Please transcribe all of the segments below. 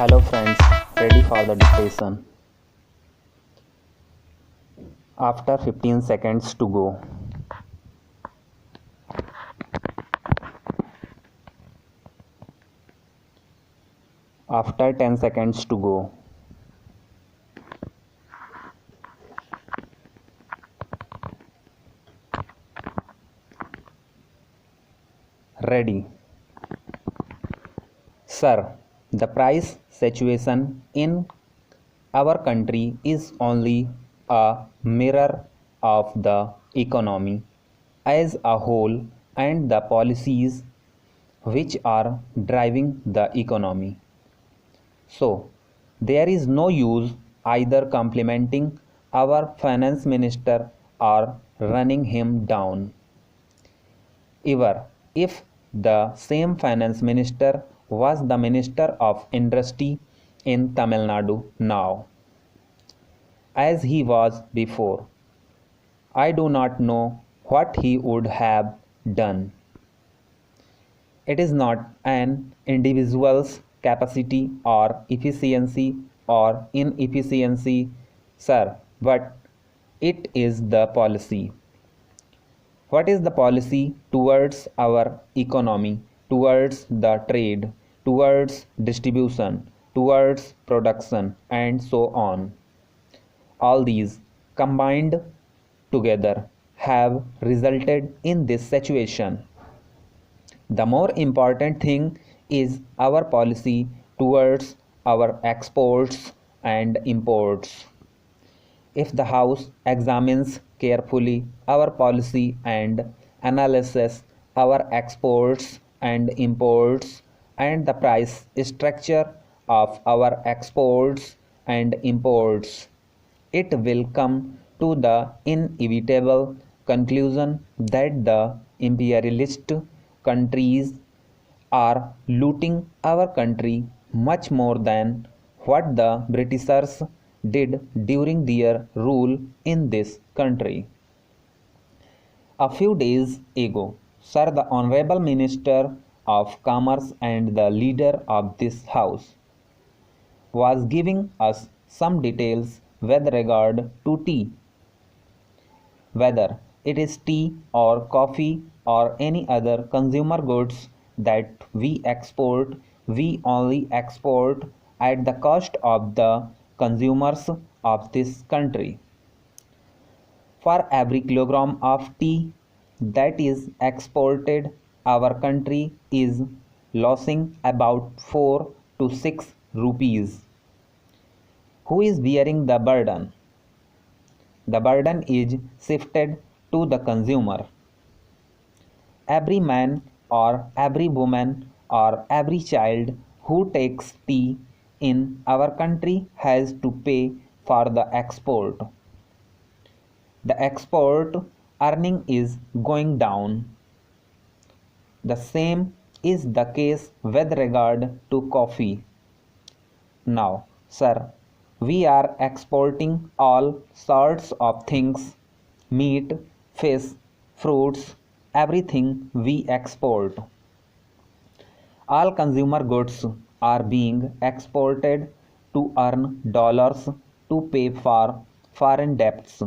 Hello friends, ready for the dictation. After 15 seconds to go. After 10 seconds to go. Ready. Sir, the price situation in our country is only a mirror of the economy as a whole and the policies which are driving the economy. So, there is no use either complimenting our finance minister or running him down. Ever if the same finance minister was the minister of industry in Tamil Nadu now, as he was before, I do not know what he would have done. It is not an individual's capacity or efficiency or inefficiency, sir, but it is the policy. What is the policy towards our economy, towards the trade, towards distribution, towards production, and so on? All these combined together have resulted in this situation. The more important thing is our policy towards our exports and imports. If the House examines carefully our policy and analyses our exports and imports and the price structure of our exports and imports, it will come to the inevitable conclusion that the imperialist countries are looting our country much more than what the Britishers did during their rule in this country. A few days ago, Sir, the Honorable Minister of Commerce and the leader of this House was giving us some details with regard to tea. Whether it is tea or coffee or any other consumer goods that we export, we only export at the cost of the consumers of this country. For every kilogram of tea that is exported, our country is losing about 4 to 6 rupees. Who is bearing the burden? The burden is shifted to the consumer. Every man or every woman or every child who takes tea in our country has to pay for the export. The export earning is going down. The same is the case with regard to coffee. Now, sir, we are exporting all sorts of things, meat, fish, fruits, everything we export. All consumer goods are being exported to earn dollars to pay for foreign debts.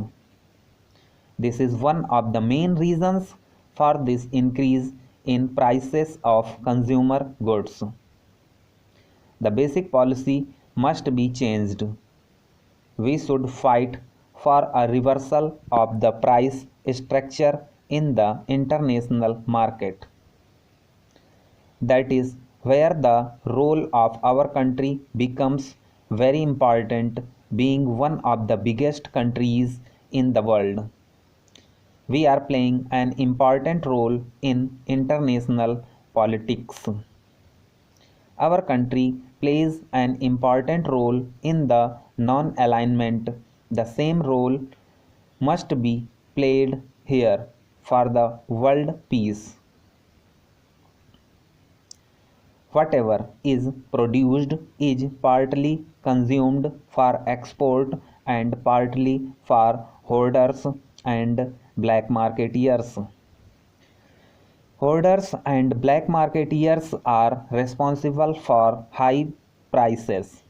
This is one of the main reasons for this increase in prices of consumer goods. The basic policy must be changed. We should fight for a reversal of the price structure in the international market. That is where the role of our country becomes very important, being one of the biggest countries in the world. We are playing an important role in international politics. Our country plays an important role in the non-alignment. The same role must be played here for the world peace. Whatever is produced is partly consumed for export and partly for hoarders and black marketeers. Hoarders and black marketeers are responsible for high prices.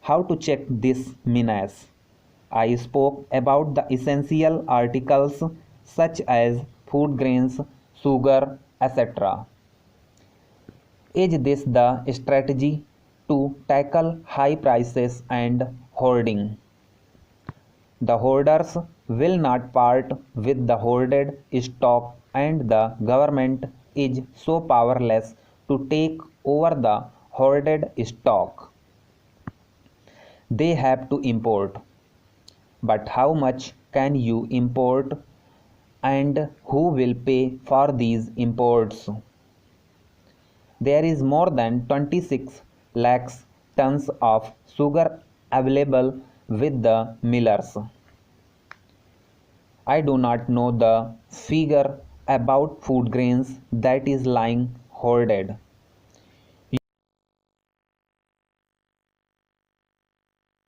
How to check this menace? I spoke about the essential articles such as food grains, sugar, etc. Is this the strategy to tackle high prices and hoarding? The hoarders will not part with the hoarded stock, and the government is so powerless to take over the hoarded stock. They have to import. But how much can you import, and who will pay for these imports? There is more than 26 lakhs tons of sugar available with the millers. I do not know the figure about food grains that is lying hoarded.